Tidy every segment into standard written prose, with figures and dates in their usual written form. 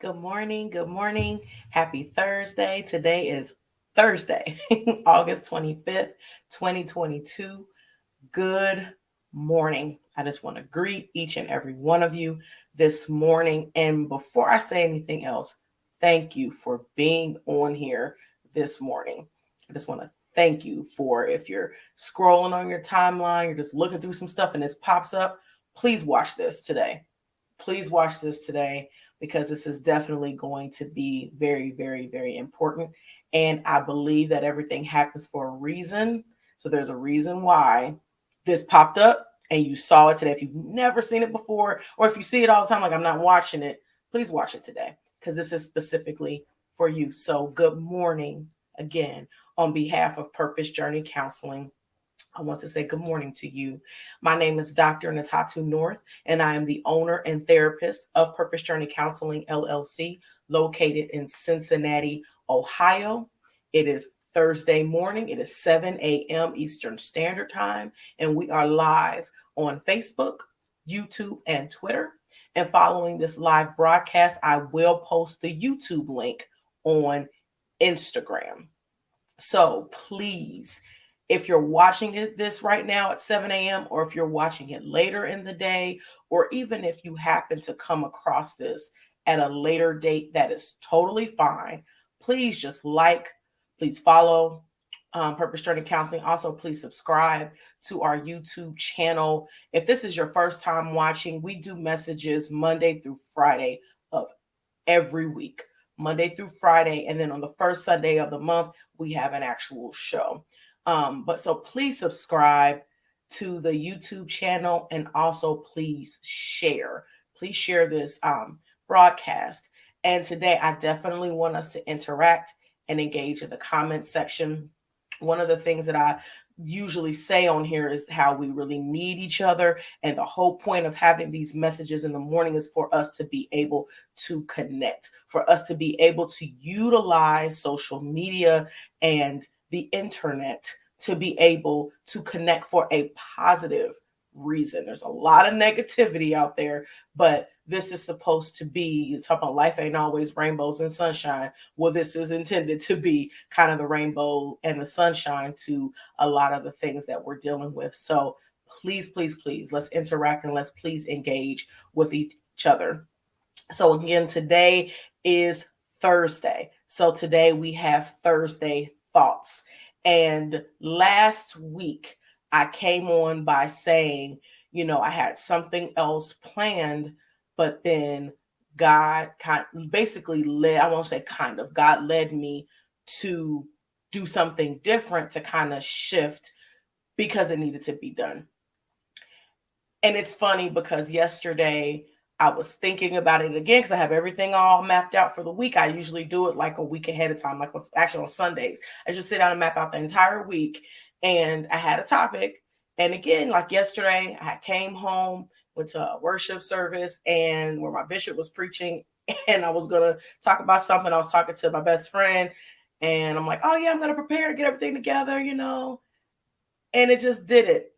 Good morning. Good morning. Happy Thursday. Today is Thursday, August 25th, 2022. Good morning. I just want to greet each and every one of you this morning. And before I say anything else, thank you for being on here this morning. I just want to thank you for if you're scrolling on your timeline, you're just looking through some stuff and this pops up, please watch this today. Please watch this today because this is definitely going to be very, very, very important. And I believe that everything happens for a reason. So there's a reason why this popped up and you saw it today. If you've never seen it before, or if you see it all the time, like I'm not watching it, please watch it today because this is specifically for you. So good morning again on behalf of Purpose Journey Counseling. I want to say good morning to you. My name is Dr. Natatu North, and I am the owner and therapist of Purpose Journey Counseling, LLC, located in Cincinnati, Ohio. It is Thursday morning. It is 7 a.m. Eastern Standard Time, and we are live on Facebook, YouTube, and Twitter. And following this live broadcast, I will post the YouTube link on Instagram. So please, if you're watching this right now at 7 a.m., or if you're watching it later in the day, or even if you happen to come across this at a later date, that is totally fine. Please just please follow Purpose Journey Counseling. Also, please subscribe to our YouTube channel. If this is your first time watching, we do messages Monday through Friday of every week. Monday through Friday. And then on the first Sunday of the month, we have an actual show. But so please subscribe to the YouTube channel and also please share. Please share this broadcast. And today I definitely want us to interact and engage in the comment section. One of the things that I usually say on here is how we really need each other. And the whole point of having these messages in the morning is for us to be able to connect, for us to be able to utilize social media and the internet to be able to connect for a positive reason. There's a lot of negativity out there, but this is supposed to be, you talk about life ain't always rainbows and sunshine. Well, this is intended to be kind of the rainbow and the sunshine to a lot of the things that we're dealing with. So please, please, please, let's interact and let's please engage with each other. So again, today is Thursday. So today we have Thursday thoughts. And last week I came on by saying, I had something else planned, but then God basically led, I won't say kind of, God led me to do something different to kind of shift because it needed to be done. And it's funny because yesterday I was thinking about it again because I have everything all mapped out for the week. I usually do it like a week ahead of time, like actually on Sundays. I just sit down and map out the entire week. And I had a topic. And again, like yesterday, I came home, went to a worship service and where my bishop was preaching. And I was going to talk about something. I was talking to my best friend. And I'm like, oh, yeah, I'm going to prepare, get everything together, And it just did it.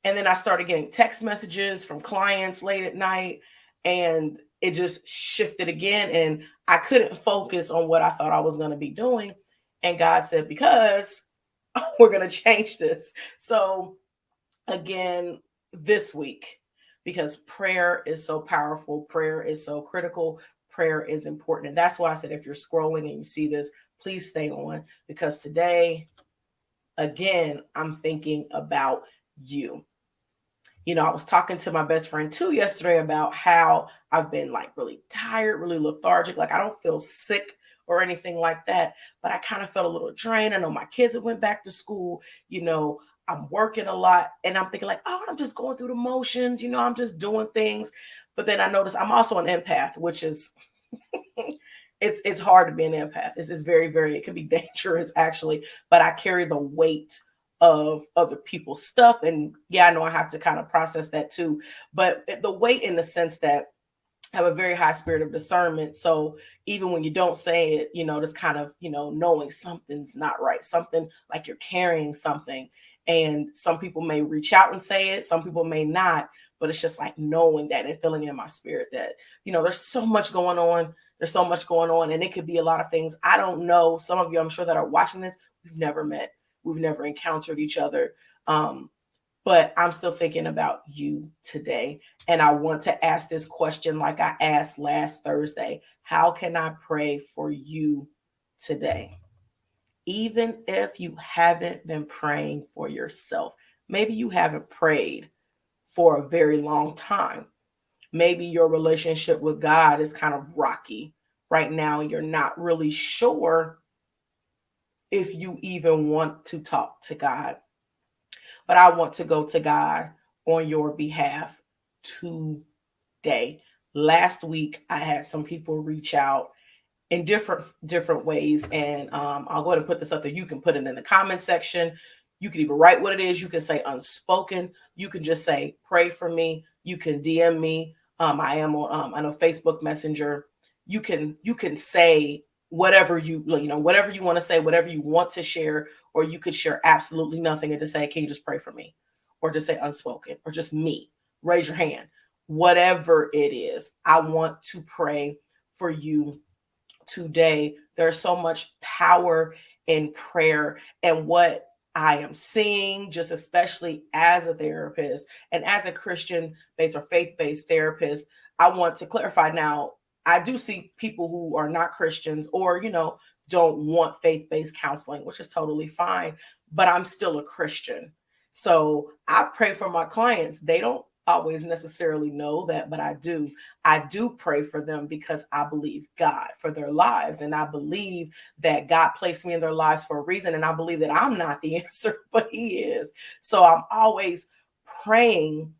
And then I started getting text messages from clients late at night. And it just shifted again. And I couldn't focus on what I thought I was going to be doing. And God said, because we're going to change this. So again, this week, because prayer is so powerful, prayer is so critical, prayer is important. And that's why I said, if you're scrolling and you see this, please stay on, because today, again, I'm thinking about you. I was talking to my best friend too yesterday about how I've been like really tired, really lethargic. Like I don't feel sick or anything like that, but I kind of felt a little drained. I know my kids have went back to school, I'm working a lot and I'm thinking like, oh, I'm just going through the motions, I'm just doing things. But then I noticed I'm also an empath, which is, it's hard to be an empath. This is very, very, it can be dangerous actually, but I carry the weight of other people's stuff. And yeah, I know I have to kind of process that too, but the weight in the sense that I have a very high spirit of discernment. So even when you don't say it, just kind of, knowing something's not right, something like you're carrying something. And some people may reach out and say it, some people may not, but it's just like knowing that and feeling in my spirit that, there's so much going on There's so much going on, and it could be a lot of things. I don't know. Some of you, I'm sure, that are watching this, we've never met. We've never encountered each other. But I'm still thinking about you today. And I want to ask this question like I asked last Thursday. How can I pray for you today? Even if you haven't been praying for yourself, maybe you haven't prayed for a very long time. Maybe your relationship with God is kind of rocky right now, and you're not really sure if you even want to talk to God. But I want to go to God on your behalf today. Last week, I had some people reach out in different ways, and I'll go ahead and put this up there. You can put it in the comment section. You can even write what it is. You can say unspoken. You can just say pray for me. You can DM me. I am on I know Facebook Messenger. You can say whatever whatever you want to say, whatever you want to share, or you could share absolutely nothing and just say, can you just pray for me? Or just say unspoken, or just me. Raise your hand. Whatever it is, I want to pray for you today. There's so much power in prayer, and what I am seeing, just especially as a therapist and as a Christian-based or faith-based therapist, I want to clarify now. I do see people who are not Christians or, don't want faith-based counseling, which is totally fine, but I'm still a Christian. So I pray for my clients. They don't always necessarily know that, but I do. I do pray for them because I believe God for their lives. And I believe that God placed me in their lives for a reason. And I believe that I'm not the answer, but He is. So I'm always praying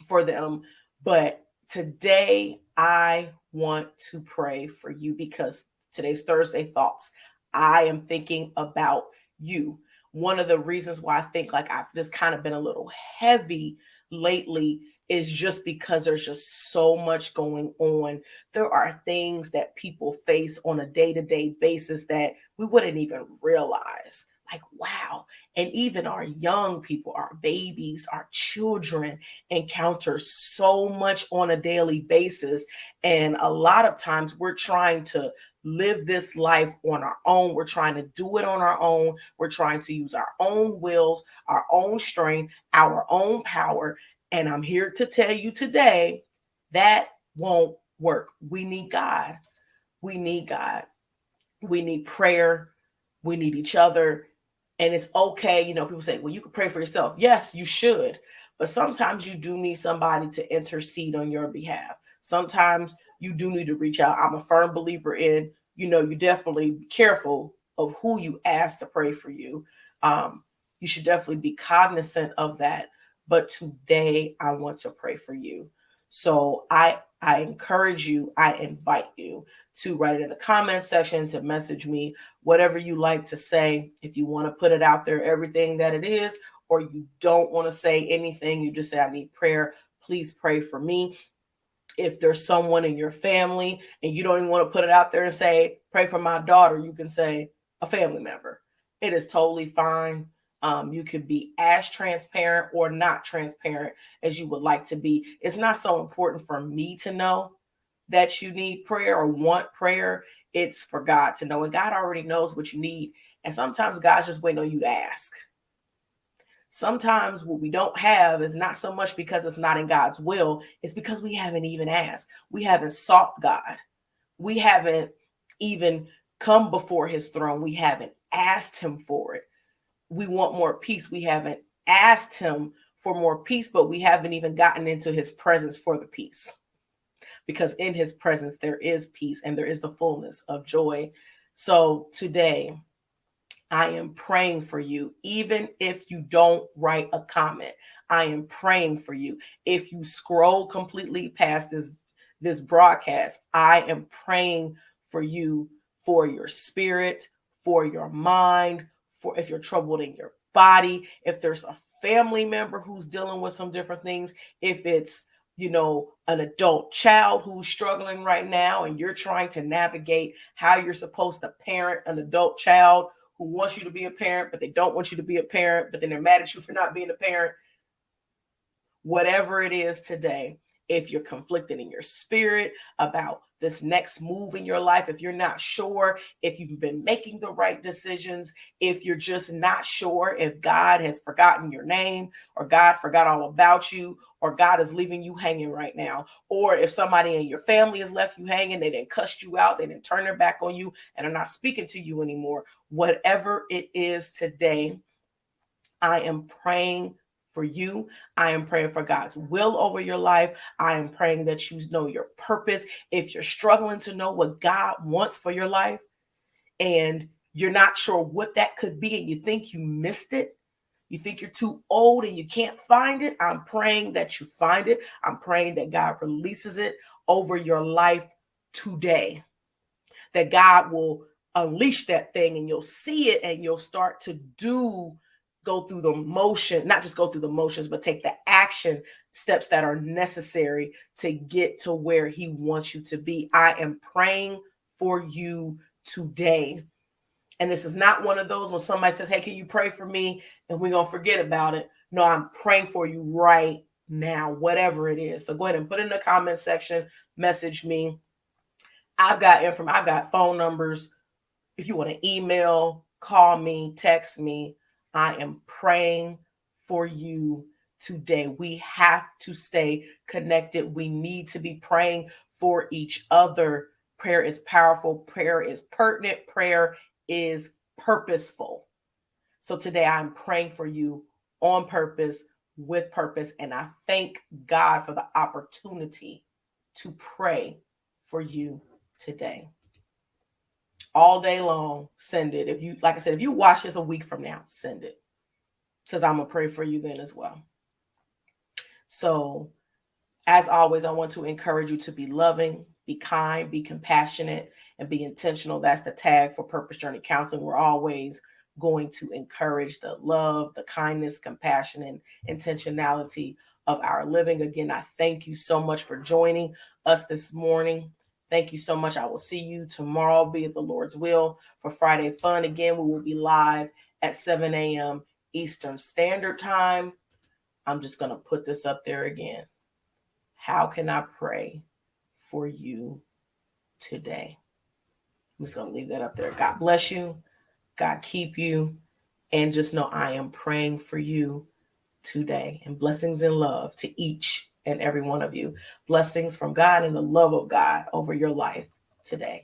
for them. But today I want to pray for you because today's Thursday Thoughts. I am thinking about you. One of the reasons why I think like I've just kind of been a little heavy lately is just because there's just so much going on. There are things that people face on a day-to-day basis that we wouldn't even realize. Like, wow. And even our young people, our babies, our children encounter so much on a daily basis. And a lot of times we're trying to live this life on our own. We're trying to do it on our own. We're trying to use our own wills, our own strength, our own power. And I'm here to tell you today that won't work. We need God. We need God. We need prayer. We need each other. And it's okay. People say, well, you can pray for yourself. Yes, you should. But sometimes you do need somebody to intercede on your behalf. Sometimes you do need to reach out. I'm a firm believer in, you definitely be careful of who you ask to pray for you. You should definitely be cognizant of that. But today I want to pray for you. So I encourage you, I invite you to write it in the comment section, to message me, whatever you like to say. If you want to put it out there, everything that it is, or you don't want to say anything, you just say, I need prayer. Please pray for me. If there's someone in your family and you don't even want to put it out there and say, pray for my daughter, you can say a family member. It is totally fine. You could be as transparent or not transparent as you would like to be. It's not so important for me to know that you need prayer or want prayer. It's for God to know. And God already knows what you need. And sometimes God's just waiting on you to ask. Sometimes what we don't have is not so much because it's not in God's will. It's because we haven't even asked. We haven't sought God. We haven't even come before His throne. We haven't asked Him for it. We want more peace. We haven't asked Him for more peace, but we haven't even gotten into His presence for the peace. Because in His presence, there is peace and there is the fullness of joy. So today, I am praying for you. Even if you don't write a comment, I am praying for you. If you scroll completely past this broadcast, I am praying for you, for your spirit, for your mind, for if you're troubled in your body, if there's a family member who's dealing with some different things, if it's, an adult child who's struggling right now and you're trying to navigate how you're supposed to parent an adult child who wants you to be a parent, but they don't want you to be a parent, but then they're mad at you for not being a parent. Whatever it is today, if you're conflicted in your spirit about this next move in your life, if you're not sure if you've been making the right decisions, if you're just not sure if God has forgotten your name, or God forgot all about you, or God is leaving you hanging right now, or if somebody in your family has left you hanging, they didn't cuss you out, they didn't turn their back on you and are not speaking to you anymore. Whatever it is today, I am praying for you. I am praying for God's will over your life. I am praying that you know your purpose. If you're struggling to know what God wants for your life and you're not sure what that could be and you think you missed it, you think you're too old and you can't find it, I'm praying that you find it. I'm praying that God releases it over your life today, that God will unleash that thing and you'll see it and you'll start to go through the motion, not just go through the motions, but take the action steps that are necessary to get to where he wants you to be. I am praying for you today. And this is not one of those when somebody says, hey, can you pray for me? And we're going to forget about it. No, I'm praying for you right now, whatever it is. So go ahead and put in the comment section, message me. I've got phone numbers. If you want to email, call me, text me. I am praying for you today. We have to stay connected. We need to be praying for each other. Prayer is powerful. Prayer is pertinent. Prayer is purposeful. So today I'm praying for you on purpose, with purpose. And I thank God for the opportunity to pray for you today. All day long, send it. If you, like I said, if you watch this a week from now, send it, because I'm going to pray for you then as well. So as always, I want to encourage you to be loving, be kind, be compassionate, and be intentional. That's the tag for Purpose Journey Counseling. We're always going to encourage the love, the kindness, compassion, and intentionality of our living. Again, I thank you so much for joining us this morning. Thank you so much. I will see you tomorrow, be it the Lord's will, for Friday Fun. Again, we will be live at 7 a.m. Eastern Standard Time. I'm just going to put this up there again. How can I pray for you today? I'm just going to leave that up there. God bless you. God keep you. And just know I am praying for you today. And blessings and love to each and every one of you. Blessings from God and the love of God over your life today.